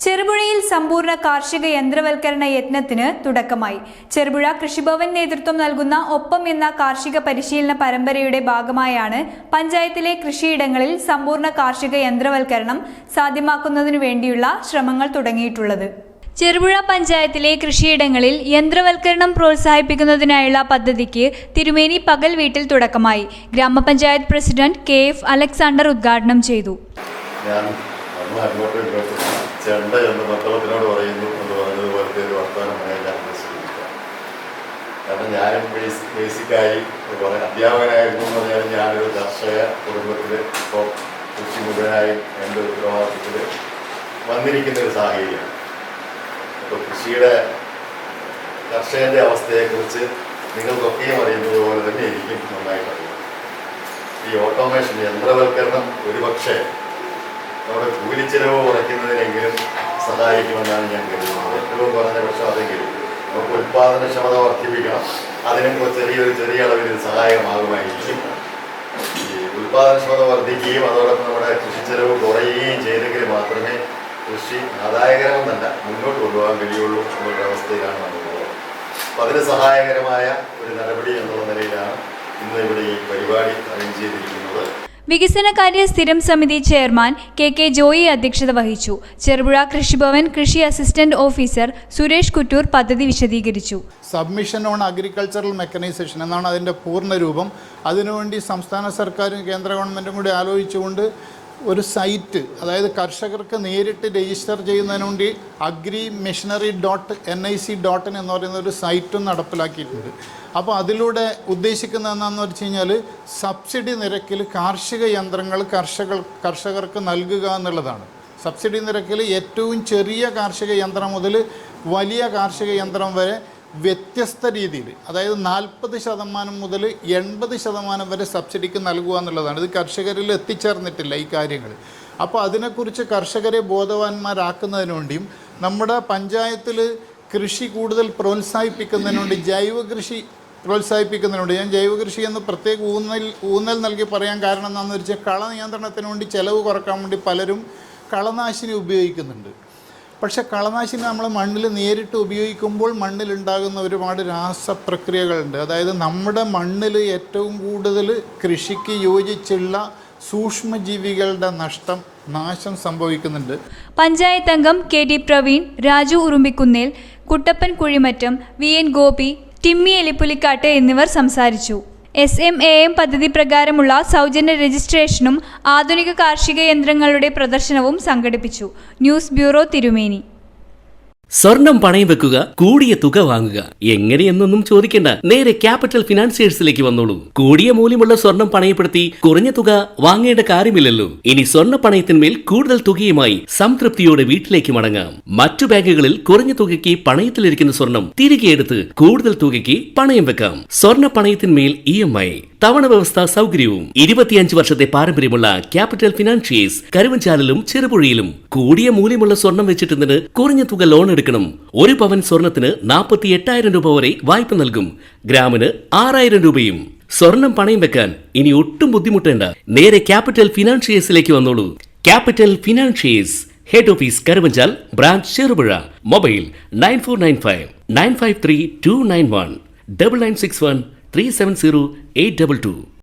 ചെറുപുഴയിൽ സമ്പൂർണ്ണ കാർഷിക യന്ത്രവൽക്കരണ യജ്ഞത്തിന് തുടക്കമായി. ചെറുപുഴ കൃഷിഭവൻ നേതൃത്വം നൽകുന്ന ഒപ്പം എന്ന കാർഷിക പരിശീലന പരമ്പരയുടെ ഭാഗമായാണ് പഞ്ചായത്തിലെ കൃഷിയിടങ്ങളിൽ സമ്പൂർണ്ണ കാർഷിക യന്ത്രവൽക്കരണം സാധ്യമാക്കുന്നതിനു വേണ്ടിയുള്ള ശ്രമങ്ങൾ തുടങ്ങിയിട്ടുള്ളത്. ചെറുപുഴ പഞ്ചായത്തിലെ കൃഷിയിടങ്ങളിൽ യന്ത്രവൽക്കരണം പ്രോത്സാഹിപ്പിക്കുന്നതിനായുള്ള പദ്ധതിക്ക് തിരുമേനി പകൽ വീട്ടിൽ തുടക്കമായി. ഗ്രാമപഞ്ചായത്ത് പ്രസിഡന്റ് KF അലക്സാണ്ടർ ഉദ്ഘാടനം ചെയ്തു. ചെണ്ട എന്ന് മക്കളത്തിനോട് പറയുന്നു എന്ന് പറഞ്ഞതുപോലത്തെ ഒരു വർത്തമാനമായി ഞാൻ മനസ്സിലാക്കുക. കാരണം ഞാനും ബേസിക്കായി അധ്യാപകനായിരുന്നു എന്ന് പറഞ്ഞാൽ ഞാനൊരു കർഷക കുടുംബത്തിൽ ഇപ്പോൾ കൃഷി മുഴുവനായും എൻ്റെ ഉത്തരവാദിത്തത്തിൽ വന്നിരിക്കുന്ന ഒരു സാഹചര്യമാണ്. അപ്പോൾ കൃഷിയുടെ കർഷകൻ്റെ അവസ്ഥയെക്കുറിച്ച് നിങ്ങൾക്കൊക്കെയും അറിയുന്നത് പോലെ തന്നെ എനിക്കും നന്നായിട്ട് അറിയാം. ഈ ഓട്ടോമേഷൻ യന്ത്രവൽക്കരണം ഒരുപക്ഷെ നമ്മുടെ കൂലിച്ചെലവ് കുറയ്ക്കുന്നതിനെങ്കിലും സഹായിക്കുമെന്നാണ് ഞാൻ കരുതുന്നത്. ഏറ്റവും കുറഞ്ഞ പക്ഷം അതെങ്കിലും നമുക്ക് ഉൽപ്പാദനക്ഷമത വർദ്ധിപ്പിക്കണം. അതിനും ചെറിയ അളവിൽ സഹായകമാകുമായിരിക്കും. ഈ ഉൽപ്പാദനക്ഷമത വർദ്ധിക്കുകയും അതോടൊപ്പം നമ്മുടെ കൃഷിച്ചെലവ് കുറയുകയും ചെയ്തെങ്കിൽ മാത്രമേ കൃഷി ആദായകരമെന്നല്ല മുന്നോട്ട് കൊണ്ടുപോകാൻ കഴിയുള്ളൂ എന്നൊരവസ്ഥയിലാണ് നമ്മളുള്ളത്. അപ്പോൾ അതിന് സഹായകരമായ ഒരു നടപടി എന്നുള്ള നിലയിലാണ് ഇന്ന് ഇവിടെ ഈ പരിപാടി അറേഞ്ച് ചെയ്തിരിക്കുന്നത്. വികസനകാര്യ സ്ഥിരം സമിതി ചെയർമാൻ KK ജോയി അധ്യക്ഷത വഹിച്ചു. ചെറുപുഴ കൃഷിഭവൻ കൃഷി അസിസ്റ്റന്റ് ഓഫീസർ സുരേഷ് കുറ്റൂർ പദ്ധതി വിശദീകരിച്ചു. സബ്മിഷൻ ഓൺ അഗ്രികൾച്ചറൽ മെക്കനൈസേഷൻ എന്നാണ് അതിൻ്റെ പൂർണ്ണ രൂപം. അതിനുവേണ്ടി സംസ്ഥാന സർക്കാരും കേന്ദ്ര ഗവൺമെൻറ്റും കൂടി ആലോചിച്ചുകൊണ്ട് ഒരു സൈറ്റ്, അതായത് കർഷകർക്ക് നേരിട്ട് രജിസ്റ്റർ ചെയ്യുന്നതിന് വേണ്ടി agrimachinery.nic.in എന്ന് പറയുന്ന ഒരു സൈറ്റും നടപ്പിലാക്കിയിട്ടുണ്ട്. അപ്പോൾ അതിലൂടെ ഉദ്ദേശിക്കുന്നത് എന്താണെന്ന് വെച്ച് കഴിഞ്ഞാൽ സബ്സിഡി നിരക്കിൽ കാർഷിക യന്ത്രങ്ങൾ കർഷകർക്ക് നൽകുക എന്നുള്ളതാണ്. സബ്സിഡി നിരക്കിൽ ഏറ്റവും ചെറിയ കാർഷിക യന്ത്രം മുതൽ വലിയ കാർഷിക യന്ത്രം വരെ വ്യത്യസ്ത രീതിയിൽ, അതായത് 40% മുതൽ 80% വരെ സബ്സിഡിക്ക് നൽകുക എന്നുള്ളതാണ്. ഇത് കർഷകരിൽ എത്തിച്ചേർന്നിട്ടില്ല ഈ കാര്യങ്ങൾ. അപ്പോൾ അതിനെക്കുറിച്ച് കർഷകരെ ബോധവാന്മാരാക്കുന്നതിന് വേണ്ടിയും നമ്മുടെ പഞ്ചായത്തിൽ കൃഷി കൂടുതൽ പ്രോത്സാഹിപ്പിക്കുന്നതിന് വേണ്ടി ജൈവ കൃഷി പ്രോത്സാഹിപ്പിക്കുന്നതിനുണ്ട്. ഞാൻ ജൈവകൃഷി എന്ന് പ്രത്യേക ഊന്നൽ നൽകി പറയാൻ കാരണം എന്താണെന്ന് വെച്ചാൽ കള നിയന്ത്രണത്തിന് വേണ്ടി ചിലവ് കുറക്കാൻ വേണ്ടി പലരും കളനാശിനി ഉപയോഗിക്കുന്നുണ്ട്. പക്ഷേ കളനാശിനി നമ്മൾ മണ്ണിൽ നേരിട്ട് ഉപയോഗിക്കുമ്പോൾ മണ്ണിലുണ്ടാകുന്ന ഒരുപാട് രാസപ്രക്രിയകളുണ്ട്. അതായത് നമ്മുടെ മണ്ണിൽ ഏറ്റവും കൂടുതൽ കൃഷിക്ക് യോജിച്ചുള്ള സൂക്ഷ്മജീവികളുടെ നാശം സംഭവിക്കുന്നുണ്ട്. പഞ്ചായത്ത് അംഗം KD Praveen, Raju Urumbikkunnel, Kuttappan Kuzhimattam, VN Gopi, Timmy Elippulikkattu എന്നിവർ സംസാരിച്ചു. SMAM പദ്ധതി പ്രകാരമുള്ള സൗജന്യ രജിസ്ട്രേഷനും ആധുനിക കാർഷിക യന്ത്രങ്ങളുടെ പ്രദർശനവും സംഘടിപ്പിച്ചു. ന്യൂസ് ബ്യൂറോ, തിരുമേനി. സ്വർണം പണയം വെക്കുക, കൂടിയ തുക വാങ്ങുക, എങ്ങനെയെന്നൊന്നും ചോദിക്കേണ്ട. നേരെ ക്യാപിറ്റൽ ഫിനാൻസിയേഴ്സിലേക്ക് വന്നോളൂ. കൂടിയ മൂല്യമുള്ള സ്വർണം പണയപ്പെടുത്തി കുറഞ്ഞ തുക വാങ്ങേണ്ട കാര്യമില്ലല്ലോ. ഇനി സ്വർണ്ണ പണയത്തിന്മേൽ കൂടുതൽ തുകയുമായി സംതൃപ്തിയോടെ വീട്ടിലേക്ക് മടങ്ങാം. മറ്റു ബാങ്കുകളിൽ കുറഞ്ഞ തുകയ്ക്ക് പണയത്തിലിരിക്കുന്ന സ്വർണം തിരികെ എടുത്ത് കൂടുതൽ തുകയ്ക്ക് പണയം വെക്കാം. സ്വർണ്ണ പണയത്തിന്മേൽ EMI തവണ വ്യവസ്ഥ സൗകര്യവും. 25 വർഷത്തെ പാരമ്പര്യമുള്ള ക്യാപിറ്റൽ ഫിനാൻഷിയേഴ്സ് കരുവഞ്ചാലിലും ചെറുപുഴയിലും. കൂടിയ മൂല്യമുള്ള സ്വർണം വെച്ചിട്ട് കുറഞ്ഞ തുക ലോൺ എടുക്കണം. 1 പവൻ സ്വർണത്തിന് 48,000 രൂപ വരെ വായ്പ നൽകും. ഗ്രാമിന് 6,000 രൂപയും. സ്വർണം പണയം വെക്കാൻ ഇനി ഒട്ടും ബുദ്ധിമുട്ടേണ്ട. നേരെ ക്യാപിറ്റൽ ഫിനാൻഷിയേഴ്സിലേക്ക് വന്നോളൂ. Capital Financiers, head office Karuvanchal, branch Cherupuzha. Mobile 9495 953 291 9961 370 822.